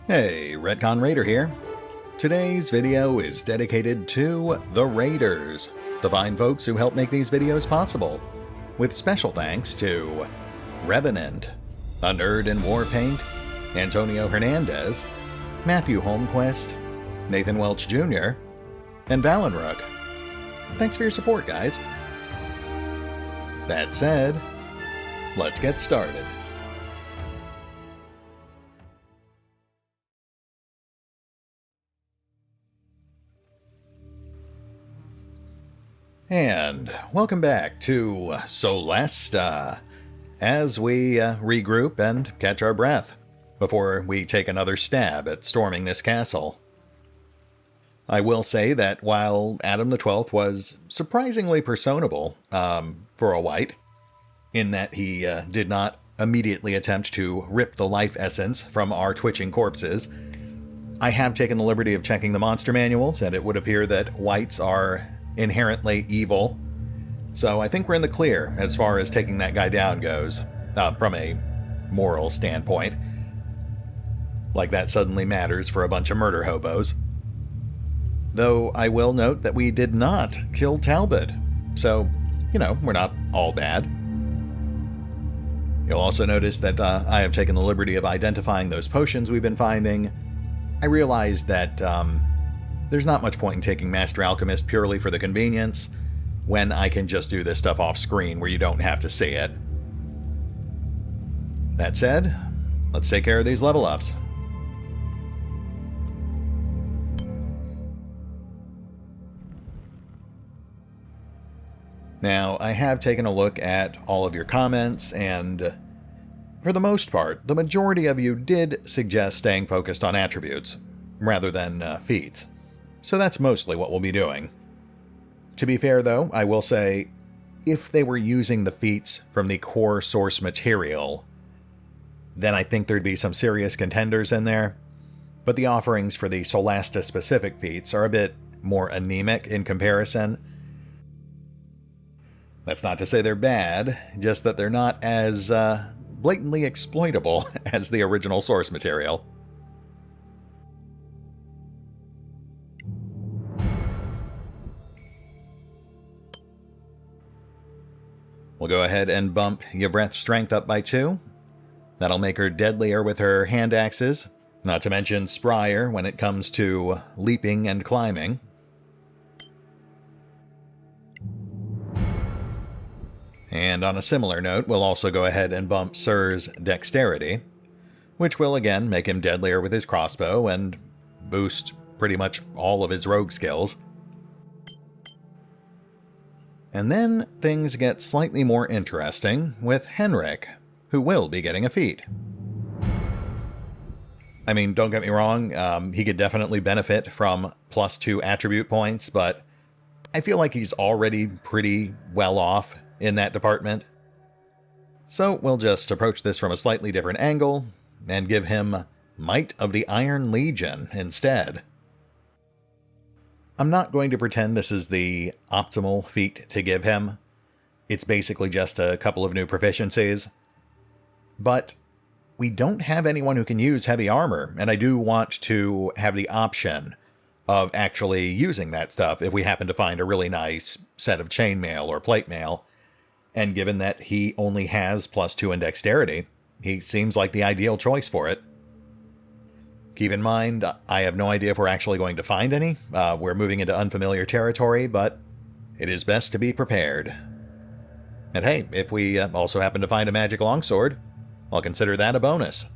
Hey, RetconRaider here. Today's video is dedicated to the Raiders, the fine folks who help make these videos possible, with special thanks to Revenant, Anerdinwarpaint, Antonio Hernandez, Matthew Holmquist, Nathan Welch Jr., and Valinrook. Thanks for your support, guys. That said, let's get started. And welcome back to Solasta, as we regroup and catch our breath before we take another stab at storming this castle. I will say that while Adam the 12th was surprisingly personable for a wight, in that he did not immediately attempt to rip the life essence from our twitching corpses, I have taken the liberty of checking the monster manuals, and it would appear that wights are inherently evil. So I think we're in the clear as far as taking that guy down goes, from a moral standpoint. Like that suddenly matters for a bunch of murder hobos. Though I will note that we did not kill Talbot, so, we're not all bad. You'll also notice that I have taken the liberty of identifying those potions we've been finding. I realized that there's not much point in taking Master Alchemist purely for the convenience, when I can just do this stuff off screen where you don't have to see it. That said, let's take care of these level ups. Now, I have taken a look at all of your comments, and for the most part, the majority of you did suggest staying focused on attributes, rather than feats. So that's mostly what we'll be doing. To be fair, though, I will say, if they were using the feats from the core source material, then I think there'd be some serious contenders in there. But the offerings for the Solasta-specific feats are a bit more anemic in comparison. That's not to say they're bad, just that they're not as blatantly exploitable as the original source material. We'll go ahead and bump Yvrette's strength up by 2. That'll make her deadlier with her hand axes, not to mention sprier when it comes to leaping and climbing. And on a similar note, we'll also go ahead and bump Sir's dexterity, which will again make him deadlier with his crossbow and boost pretty much all of his rogue skills. And then things get slightly more interesting with Henrik, who will be getting a feat. I mean, don't get me wrong, he could definitely benefit from +2 attribute points, but I feel like he's already pretty well off in that department. So we'll just approach this from a slightly different angle and give him Might of the Iron Legion instead. I'm not going to pretend this is the optimal feat to give him. It's basically just a couple of new proficiencies. But we don't have anyone who can use heavy armor, and I do want to have the option of actually using that stuff if we happen to find a really nice set of chainmail or plate mail. And given that he only has +2 in dexterity, he seems like the ideal choice for it. Keep in mind, I have no idea if we're actually going to find any. We're moving into unfamiliar territory, but it is best to be prepared. And hey, if we also happen to find a magic longsword, I'll consider that a bonus.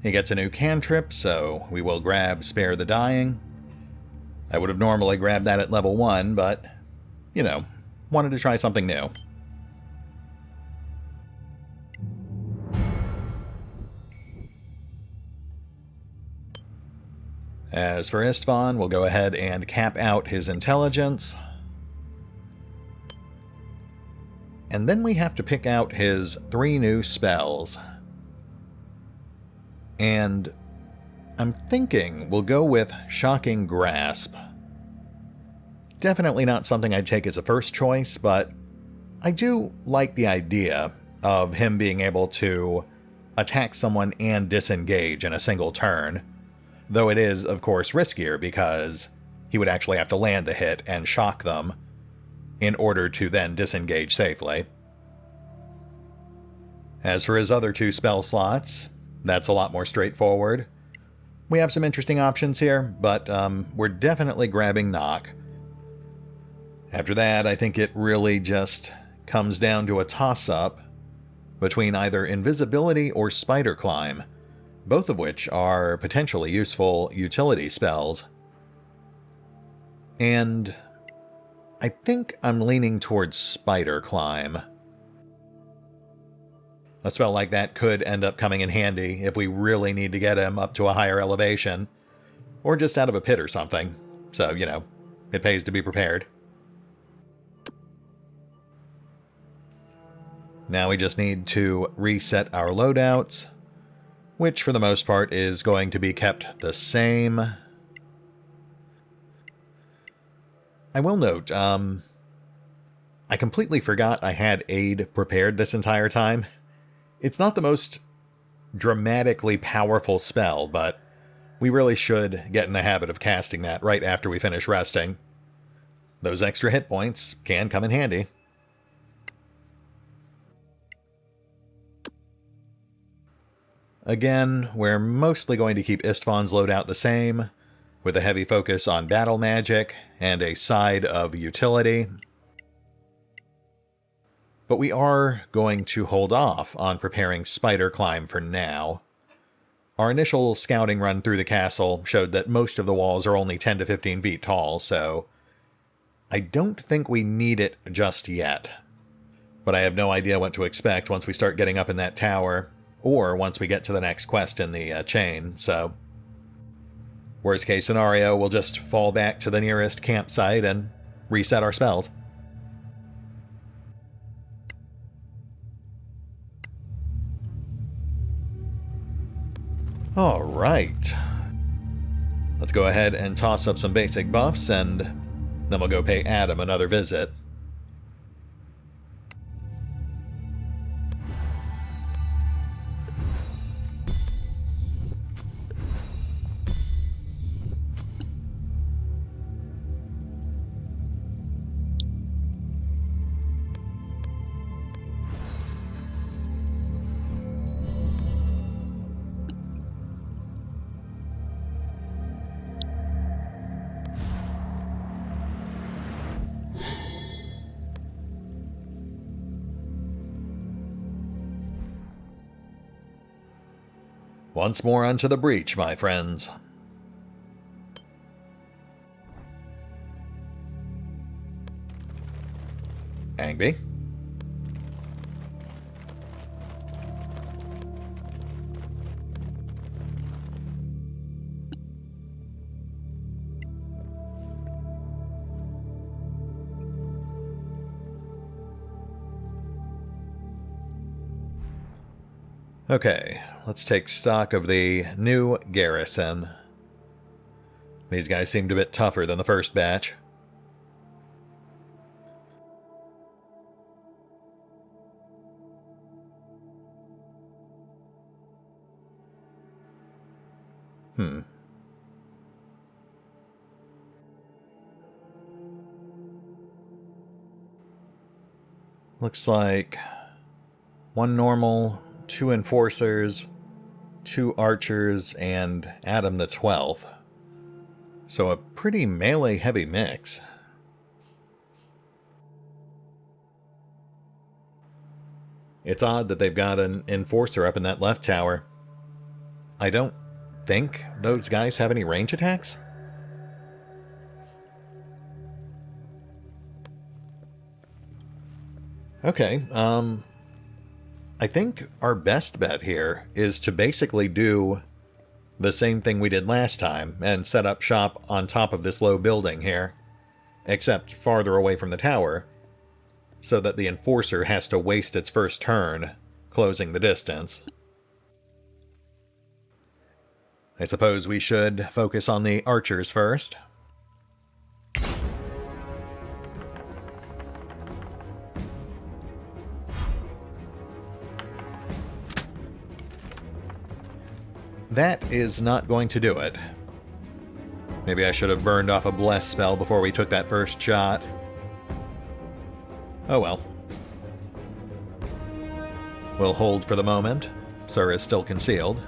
He gets a new cantrip, so we will grab Spare the Dying. I would have normally grabbed that at level 1, but, wanted to try something new. As for Istvan, we'll go ahead and cap out his intelligence. And then we have to pick out his 3 new spells. And I'm thinking we'll go with Shocking Grasp. Definitely not something I'd take as a first choice, but I do like the idea of him being able to attack someone and disengage in a single turn, though it is, of course, riskier because he would actually have to land the hit and shock them in order to then disengage safely. As for his other 2 spell slots, that's a lot more straightforward. We have some interesting options here, but we're definitely grabbing Knock. After that, I think it really just comes down to a toss-up between either Invisibility or Spider Climb, both of which are potentially useful utility spells. And I think I'm leaning towards Spider Climb. A spell like that could end up coming in handy if we really need to get him up to a higher elevation, or just out of a pit or something. So, you know, it pays to be prepared. Now we just need to reset our loadouts, which for the most part is going to be kept the same. I will note, I completely forgot I had Aid prepared this entire time. It's not the most dramatically powerful spell, but we really should get in the habit of casting that right after we finish resting. Those extra hit points can come in handy. Again, we're mostly going to keep Istvan's loadout the same, with a heavy focus on battle magic and a side of utility. But we are going to hold off on preparing Spider Climb for now. Our initial scouting run through the castle showed that most of the walls are only 10 to 15 feet tall, so I don't think we need it just yet. But I have no idea what to expect once we start getting up in that tower, or once we get to the next quest in the chain, so worst case scenario, we'll just fall back to the nearest campsite and reset our spells. Alright. Let's go ahead and toss up some basic buffs, and then we'll go pay Adam another visit. Once more onto the breach, my friends. Angby. Okay, let's take stock of the new garrison. These guys seemed a bit tougher than the first batch. Looks like one normal, 2 enforcers, 2 archers, and Adam the 12th. So a pretty melee-heavy mix. It's odd that they've got an enforcer up in that left tower. I don't think those guys have any range attacks. Okay, I think our best bet here is to basically do the same thing we did last time and set up shop on top of this low building here, except farther away from the tower, so that the enforcer has to waste its first turn closing the distance. I suppose we should focus on the archers first. that is not going to do it. Maybe I should have burned off a bless spell before we took that first shot. Oh well. We'll hold for the moment. Sir is still concealed.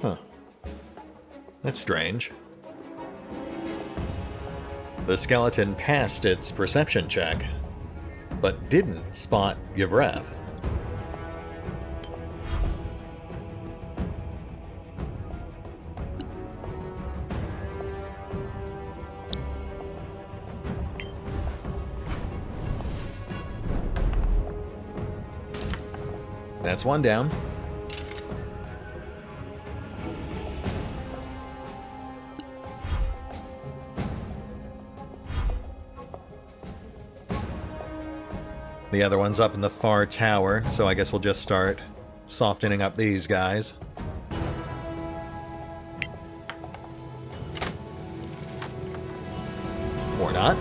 Huh. That's strange. The skeleton passed its perception check, but didn't spot Yvreth. That's one down. The other one's up in the far tower, so I guess we'll just start softening up these guys. Or not.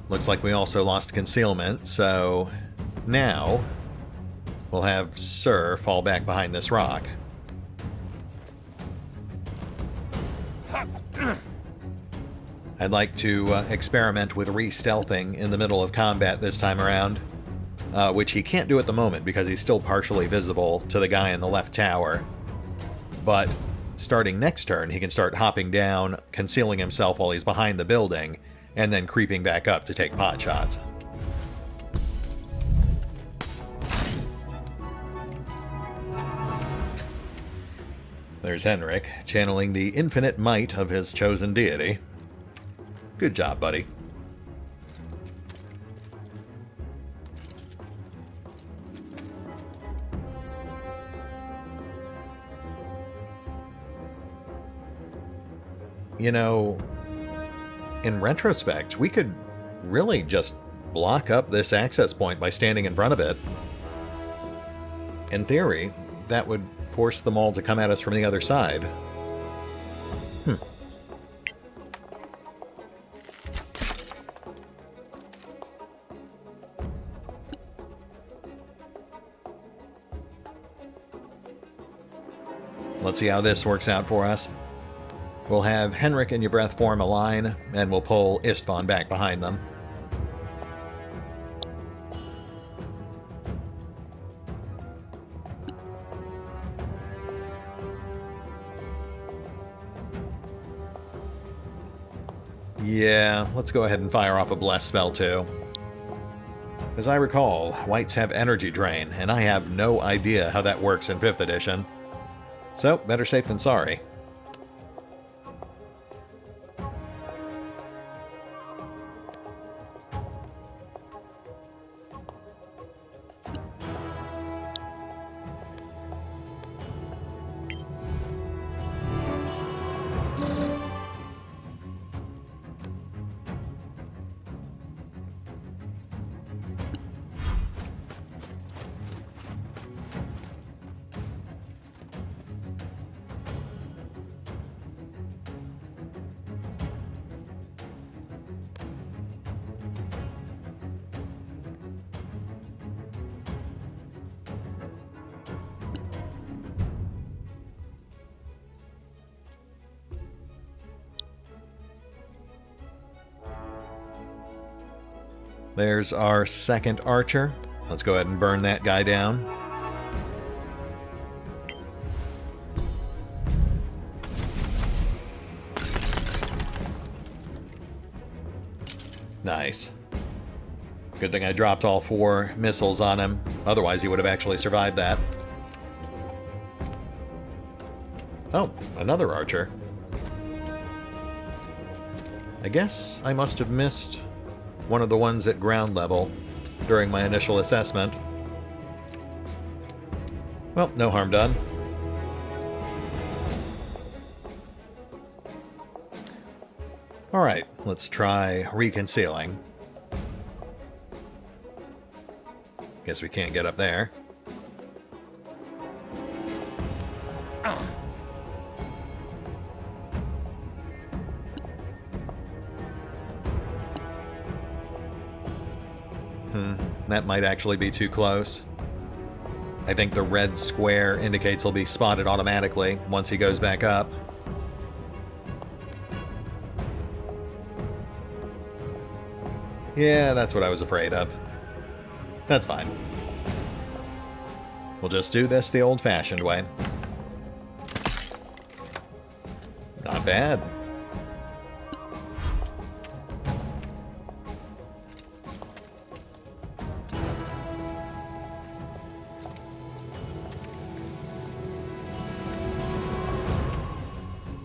Looks like we also lost concealment, so now we'll have Sir fall back behind this rock. I'd like to experiment with re-stealthing in the middle of combat this time around, which he can't do at the moment because he's still partially visible to the guy in the left tower. But starting next turn, he can start hopping down, concealing himself while he's behind the building, and then creeping back up to take pot shots. There's Henrik, channeling the infinite might of his chosen deity. Good job, buddy. You know, in retrospect, we could really just block up this access point by standing in front of it. In theory, that would force them all to come at us from the other side. Let's see how this works out for us. We'll have Henrik and Yvreth form a line, and we'll pull Istvan back behind them. Yeah, let's go ahead and fire off a bless spell too. As I recall, Wights have energy drain, and I have no idea how that works in 5th edition. So, better safe than sorry. There's our second archer. Let's go ahead and burn that guy down. Nice. Good thing I dropped all 4 missiles on him. Otherwise, he would have actually survived that. Oh, another archer. I guess I must have missed one of the ones at ground level during my initial assessment. Well, no harm done. Alright, let's try reconcealing. Guess we can't get up there. That might actually be too close. I think the red square indicates he'll be spotted automatically once he goes back up. Yeah, that's what I was afraid of. That's fine. We'll just do this the old-fashioned way. Not bad.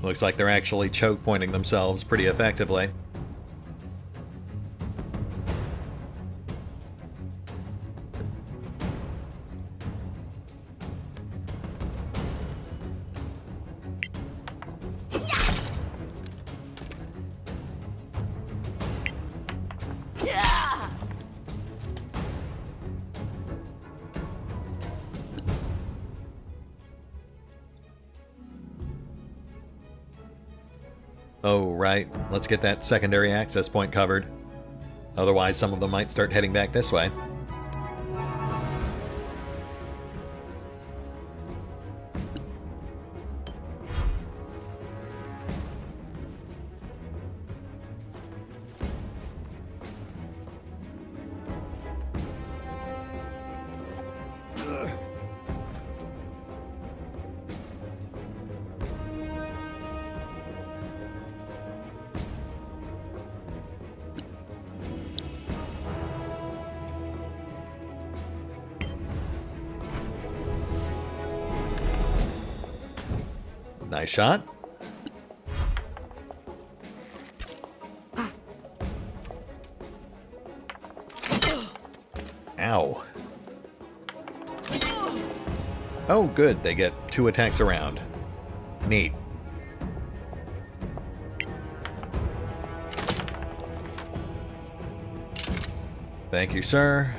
Looks like they're actually choke pointing themselves pretty effectively. Oh, right. Let's get that secondary access point covered. Otherwise, some of them might start heading back this way. Nice shot. Ow. Oh, good. They get 2 attacks around. Neat. Thank you, sir.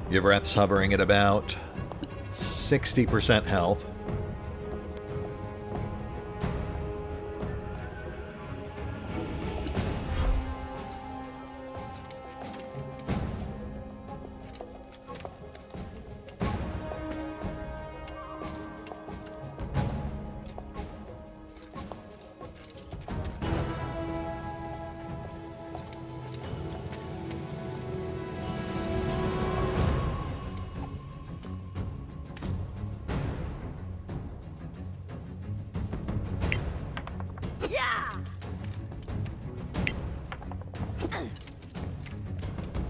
Your breath's hovering at about 60% health.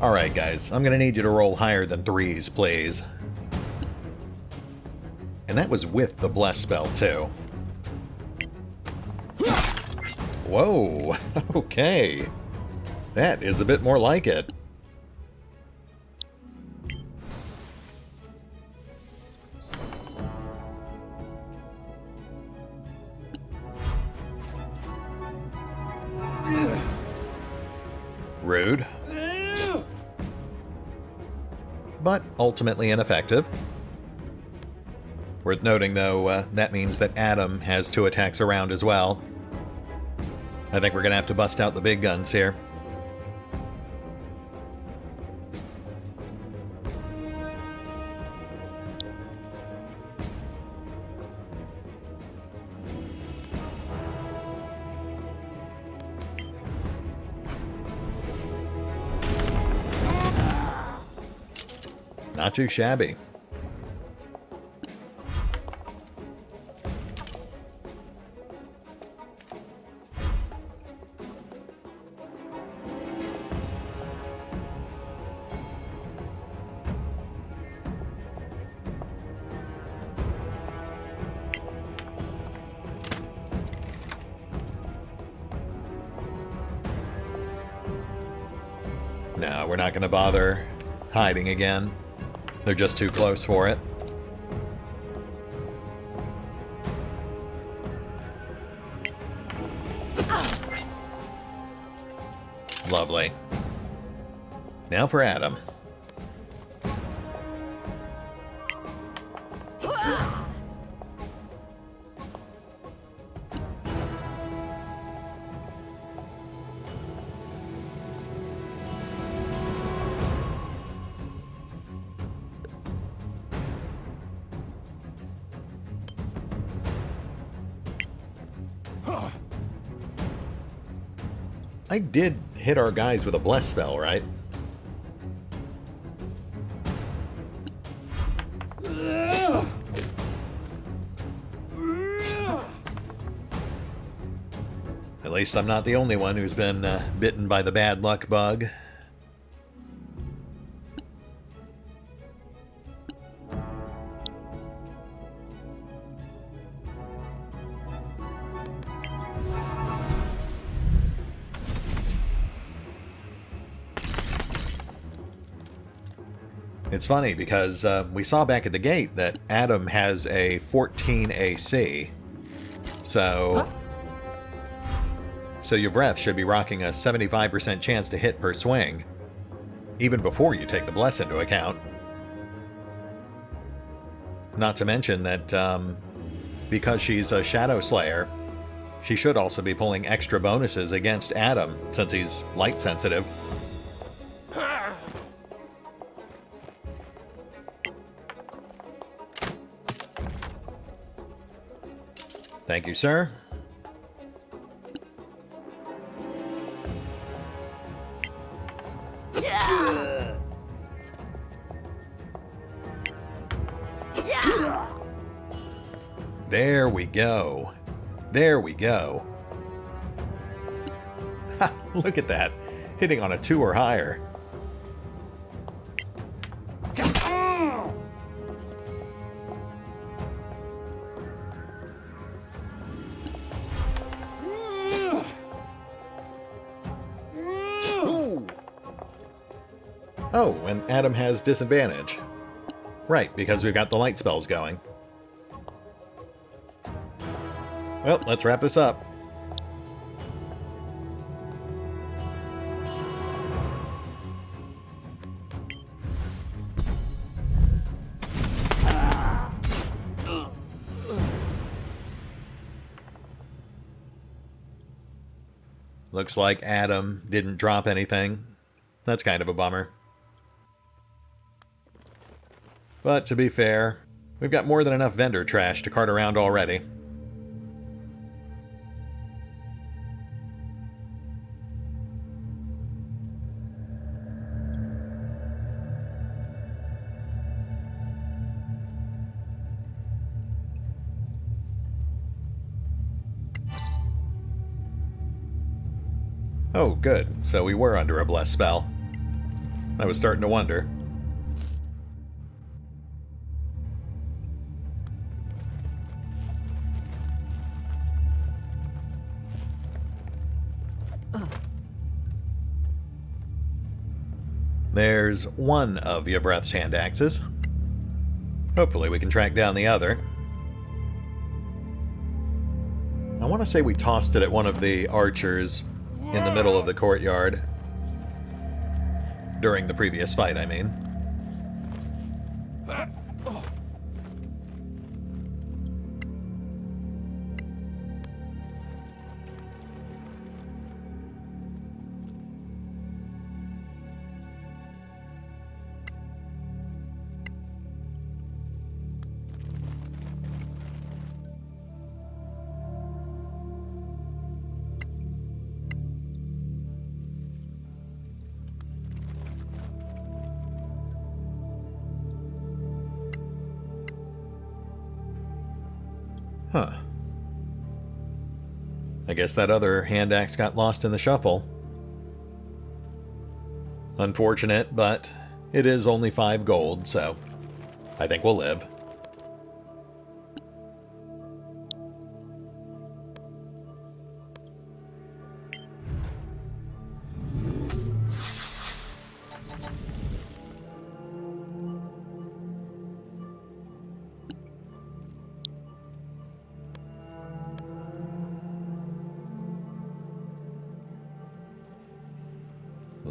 Alright guys, I'm gonna need you to roll higher than 3s, please. And that was with the Bless spell, too. Whoa, okay. That is a bit more like it. Rude. But ultimately ineffective. Worth noting, though, that means that Adam has 2 attacks around as well. I think we're going to have to bust out the big guns here. Not too shabby. No, we're not going to bother hiding again. They're just too close for it. Lovely. Now for Adam. I did hit our guys with a bless spell, right? At least I'm not the only one who's been bitten by the bad luck bug. It's funny because we saw back at the gate that Adam has a 14 AC. So your breath should be rocking a 75% chance to hit per swing, even before you take the bless into account. Not to mention that because she's a Shadow Slayer, she should also be pulling extra bonuses against Adam since he's light sensitive. Thank you, sir. There we go. There we go. Ha! Look at that. Hitting on a 2 or higher. Oh, and Adam has disadvantage. Right, because we've got the light spells going. Well, let's wrap this up. Looks like Adam didn't drop anything. That's kind of a bummer. But to be fair, we've got more than enough vendor trash to cart around already. Oh, good. So we were under a bless spell. I was starting to wonder. There's one of Yabret's hand axes. Hopefully we can track down the other. I want to say we tossed it at one of the archers in the middle of the courtyard. During the previous fight, I mean. Huh. I guess that other hand axe got lost in the shuffle. Unfortunate, but it is only 5 gold, so I think we'll live.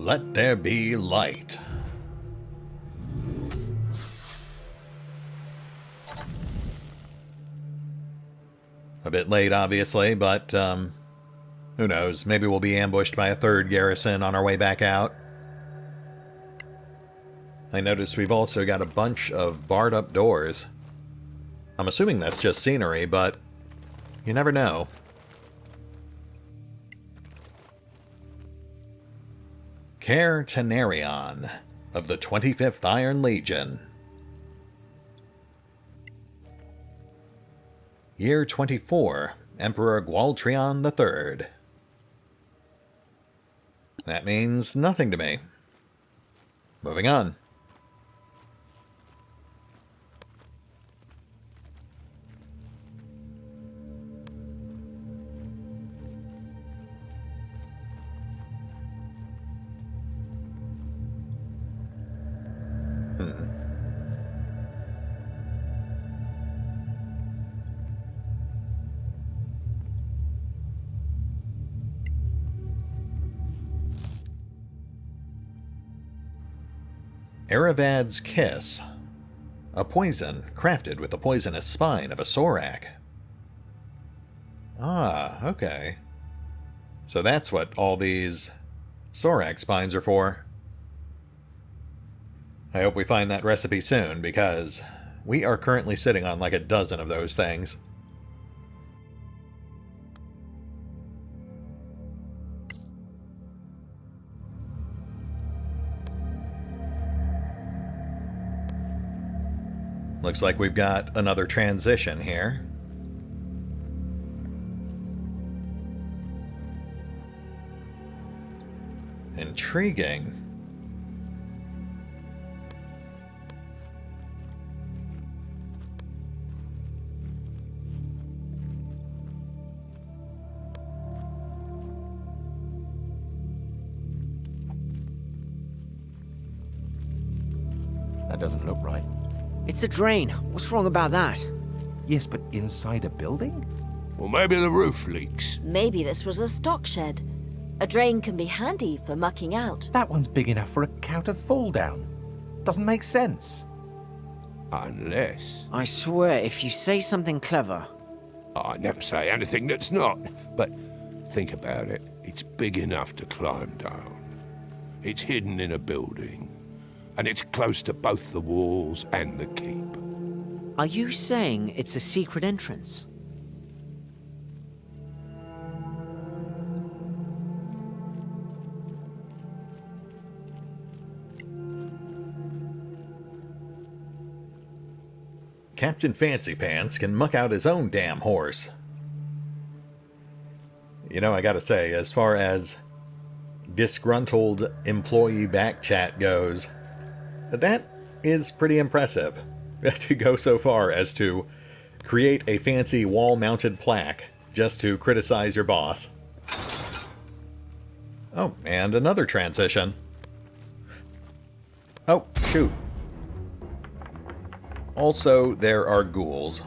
Let there be light. A bit late, obviously, but who knows? Maybe we'll be ambushed by a third garrison on our way back out. I noticed we've also got a bunch of barred up doors. I'm assuming that's just scenery, but you never know. Care Tenarion of the 25th Iron Legion. Year 24, Emperor Gwaltrion III. That means nothing to me. Moving on. Eravad's Kiss. A poison crafted with the poisonous spine of a Sorak. Ah, okay. So that's what all these Sorak spines are for. I hope we find that recipe soon, because we are currently sitting on like a dozen of those things. Looks like we've got another transition here. Intriguing. That doesn't look right. It's a drain. What's wrong about that? Yes, but inside a building? Or maybe the roof leaks. Maybe this was a stock shed. A drain can be handy for mucking out. That one's big enough for a cow to fall down. Doesn't make sense. Unless... I swear, if you say something clever... I never say anything that's not. But think about it. It's big enough to climb down. It's hidden in a building. And it's close to both the walls and the keep. Are you saying it's a secret entrance? Captain Fancy Pants can muck out his own damn horse. You know, I gotta say, as far as disgruntled employee backchat goes, that is pretty impressive to go so far as to create a fancy wall-mounted plaque just to criticize your boss. Oh, and another transition. Oh, shoot. Also, there are ghouls.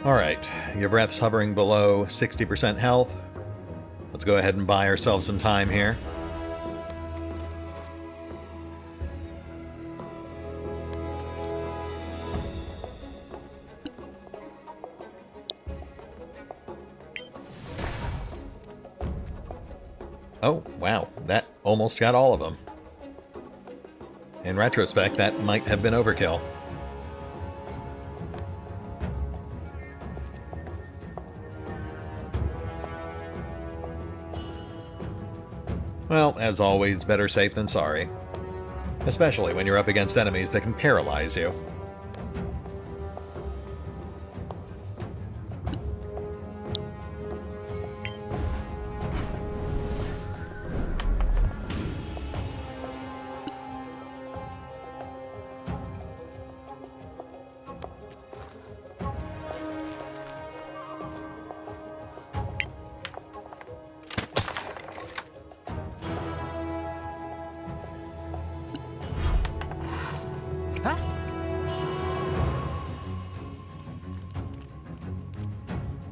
Alright, your breath's hovering below 60% health. Let's go ahead and buy ourselves some time here. Oh, wow, that almost got all of them. In retrospect, that might have been overkill. Well, as always, better safe than sorry. Especially when you're up against enemies that can paralyze you.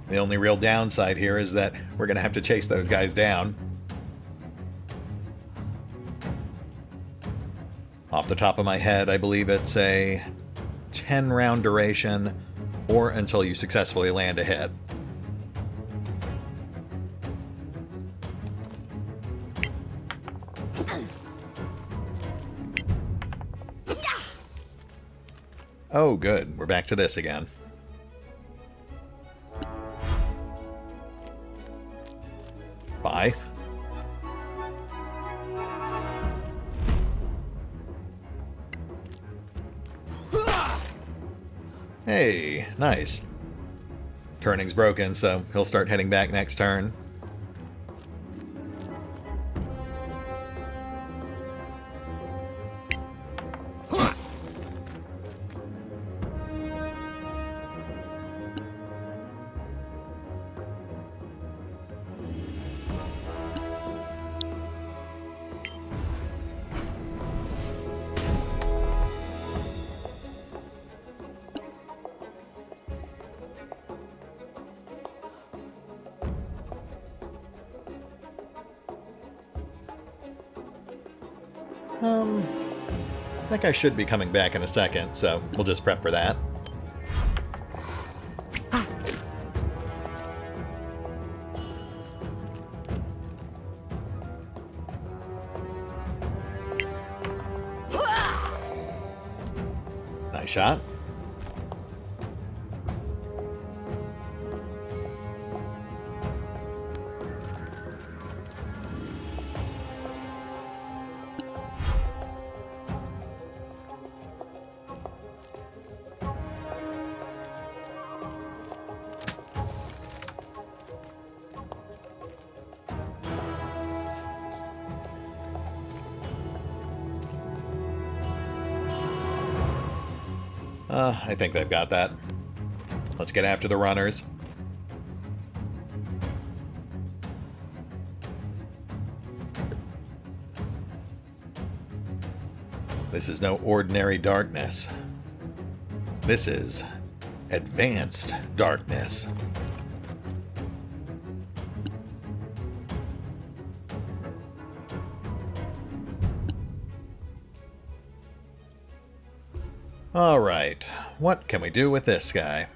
The only real downside here is that we're going to have to chase those guys down. Off the top of my head, I believe it's a 10-round duration, or until you successfully land a hit. Oh, good. We're back to this again. Bye. Hey, nice. Turning's broken, so he'll start heading back next turn. I think I should be coming back in a second, so we'll just prep for that. Nice shot. I think they've got that. Let's get after the runners. This is no ordinary darkness. This is advanced darkness. Alright, what can we do with this guy?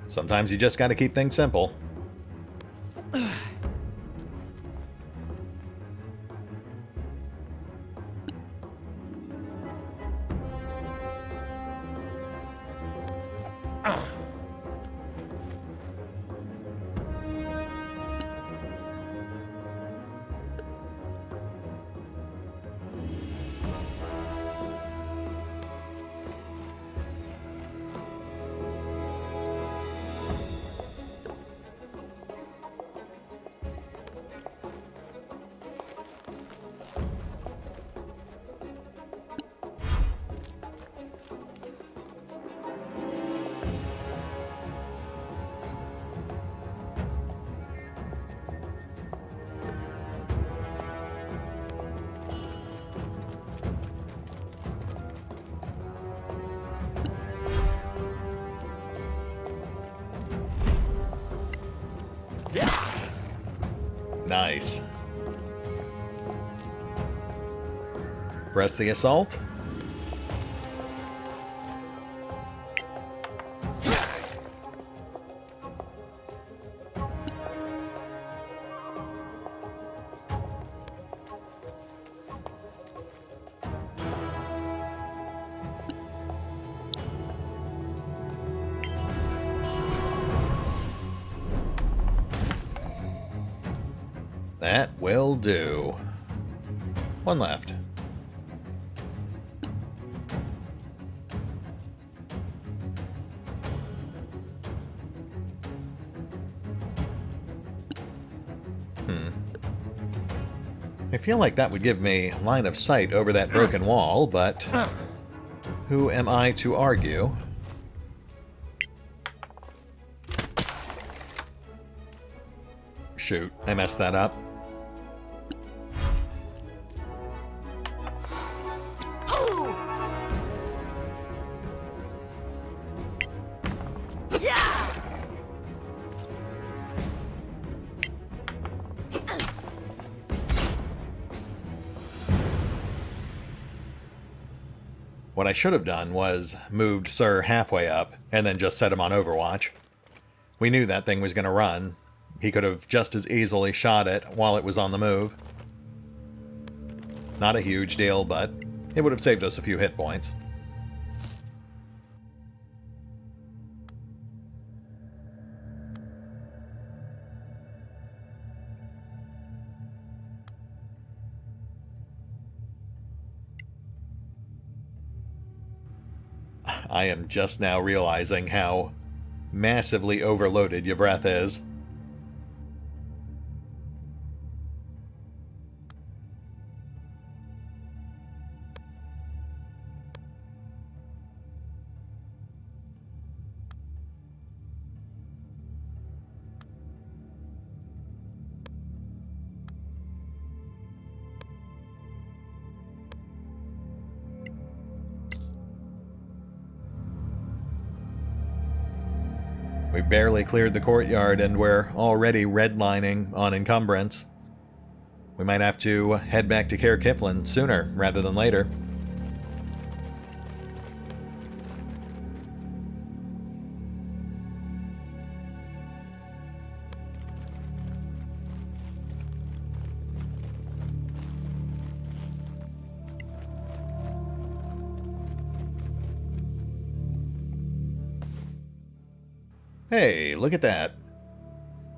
Sometimes you just gotta keep things simple. Nice. Press the assault. That will do. One left. I feel like that would give me line of sight over that broken wall, but who am I to argue? Shoot, I messed that up. What I should have done was moved Sir halfway up and then just set him on Overwatch. We knew that thing was going to run. He could have just as easily shot it while it was on the move. Not a huge deal, but it would have saved us a few hit points. I am just now realizing how massively overloaded your breath is. We barely cleared the courtyard and we're already redlining on encumbrance. We might have to head back to Caer Kiflin sooner rather than later. Hey, look at that.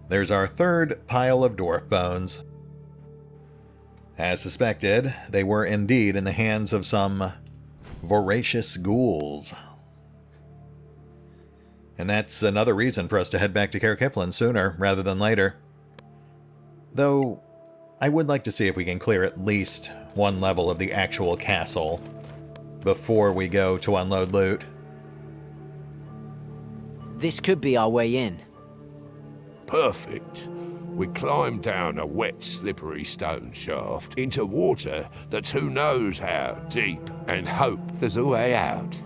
There's our third pile of dwarf bones. As suspected, they were indeed in the hands of some voracious ghouls. And that's another reason for us to head back to Caer Kiflin sooner rather than later. Though, I would like to see if we can clear at least one level of the actual castle before we go to unload loot. This could be our way in. Perfect. We climb down a wet, slippery stone shaft into water that's who knows how deep and hope there's a way out.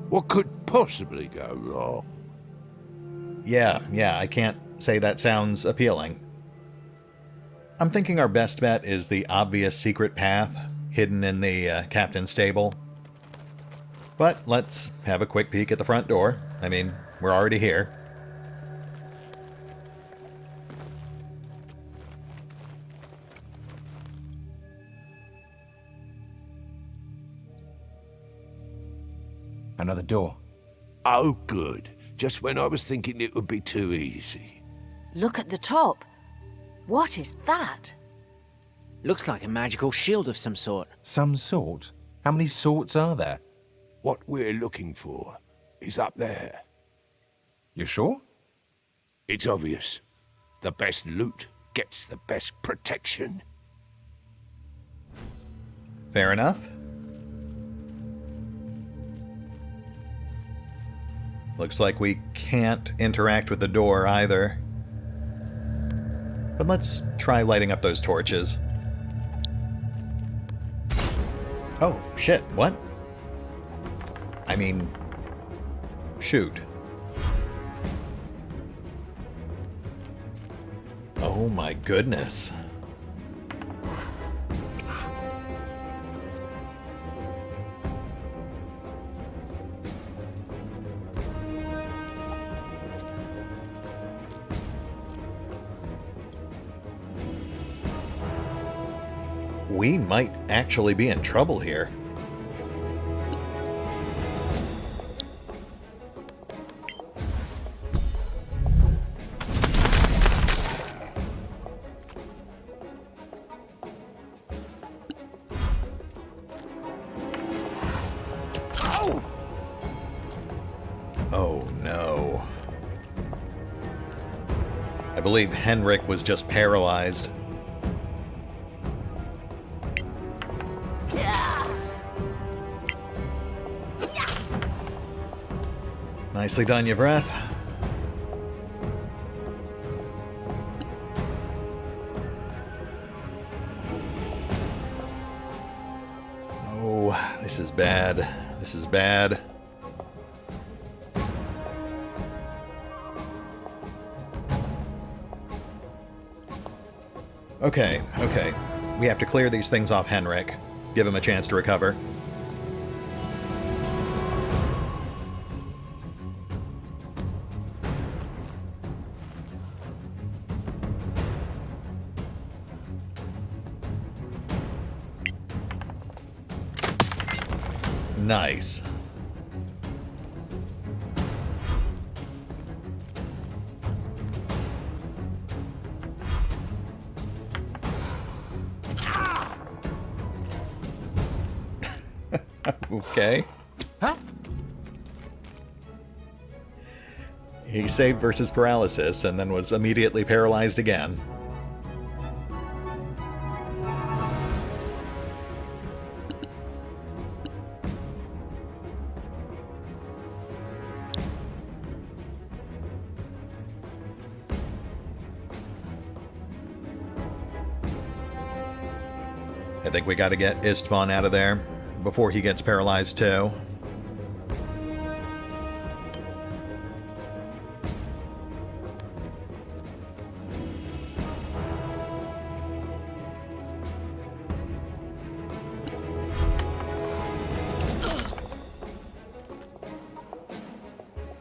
What could possibly go wrong? Yeah, I can't say that sounds appealing. I'm thinking our best bet is the obvious secret path hidden in the captain's stable. But let's have a quick peek at the front door. I mean, we're already here. Another door. Oh, good. Just when I was thinking it would be too easy. Look at the top. What is that? Looks like a magical shield of some sort. Some sort? How many sorts are there? What we're looking for is up there. You sure? It's obvious. The best loot gets the best protection. Fair enough. Looks like we can't interact with the door either. But let's try lighting up those torches. Oh, shit, what? I mean, shoot. Oh my goodness. We might actually be in trouble here. Oh no. I believe Henrik was just paralyzed. Nicely done, Yvreth. Oh, this is bad. This is bad. Okay. We have to clear these things off Henrik. Give him a chance to recover. Nice. Okay. Huh? He saved versus paralysis and then was immediately paralyzed again. I think we gotta get Istvan out of there before he gets paralyzed too.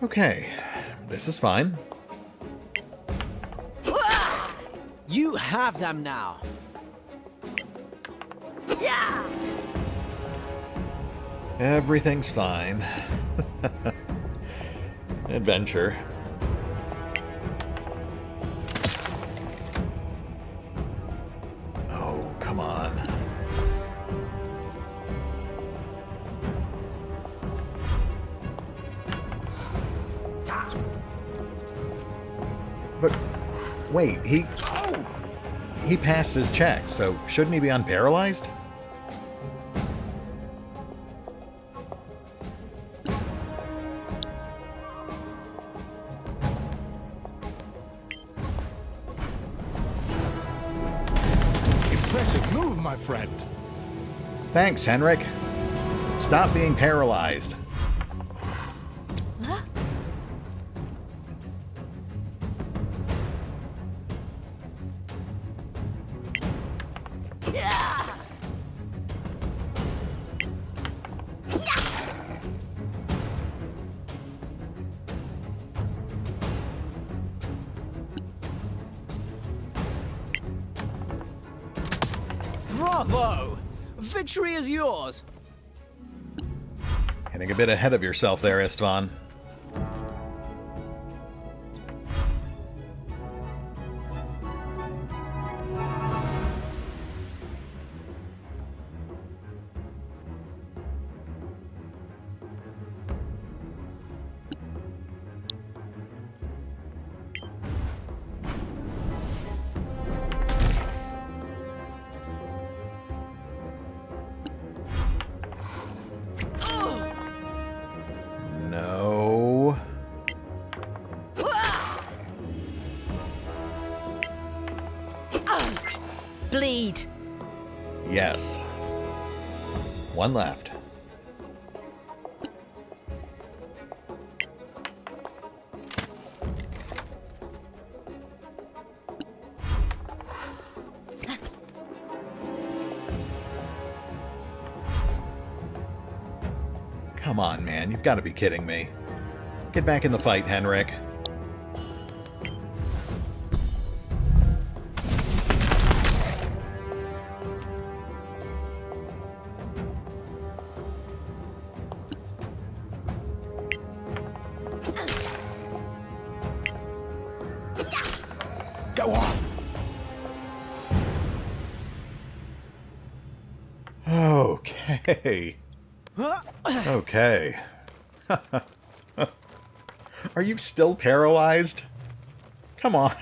Okay, this is fine. You have them now. Everything's fine. Adventure. Oh, come on. But wait, he passed his check, so shouldn't he be unparalyzed? Impressive move, my friend. Thanks, Henrik. Stop being paralyzed. Bravo! Victory is yours. Getting a bit ahead of yourself there, Istvan. No. Bleed. Yes. One left. Come on, man. You've got to be kidding me. Get back in the fight, Henrik. Go on. Okay. Okay. Are you still paralyzed? Come on.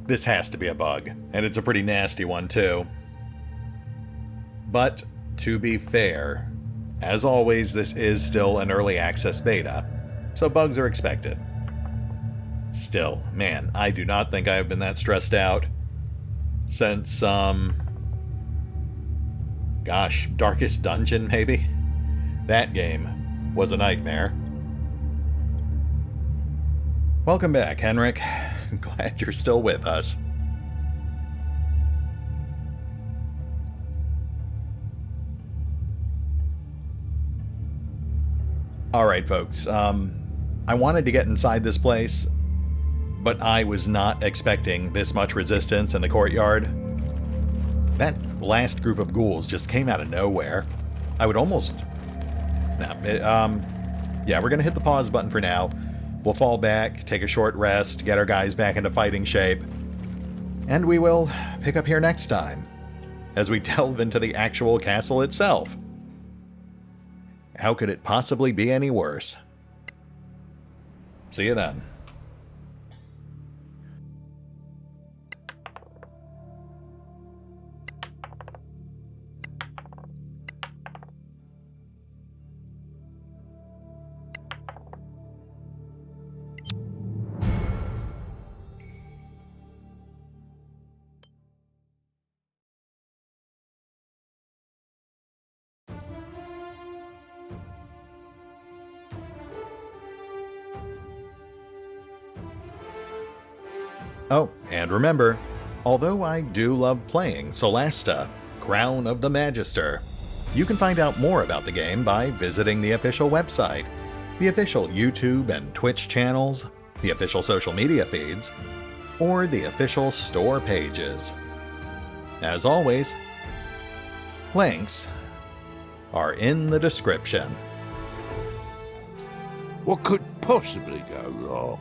This has to be a bug, and it's a pretty nasty one, too. But, to be fair, as always, this is still an early access beta, so bugs are expected. Still, man, I do not think I have been that stressed out since, gosh, Darkest Dungeon, maybe? That game was a nightmare. Welcome back, Henrik. Glad you're still with us. Alright, folks. I wanted to get inside this place, but I was not expecting this much resistance in the courtyard. That last group of ghouls just came out of nowhere. I would almost... yeah, we're going to hit the pause button for now. We'll fall back, take a short rest, get our guys back into fighting shape. And we will pick up here next time, as we delve into the actual castle itself. How could it possibly be any worse? See you then. Oh, and remember, although I do love playing Solasta, Crown of the Magister, you can find out more about the game by visiting the official website, the official YouTube and Twitch channels, the official social media feeds, or the official store pages. As always, links are in the description. What could possibly go wrong?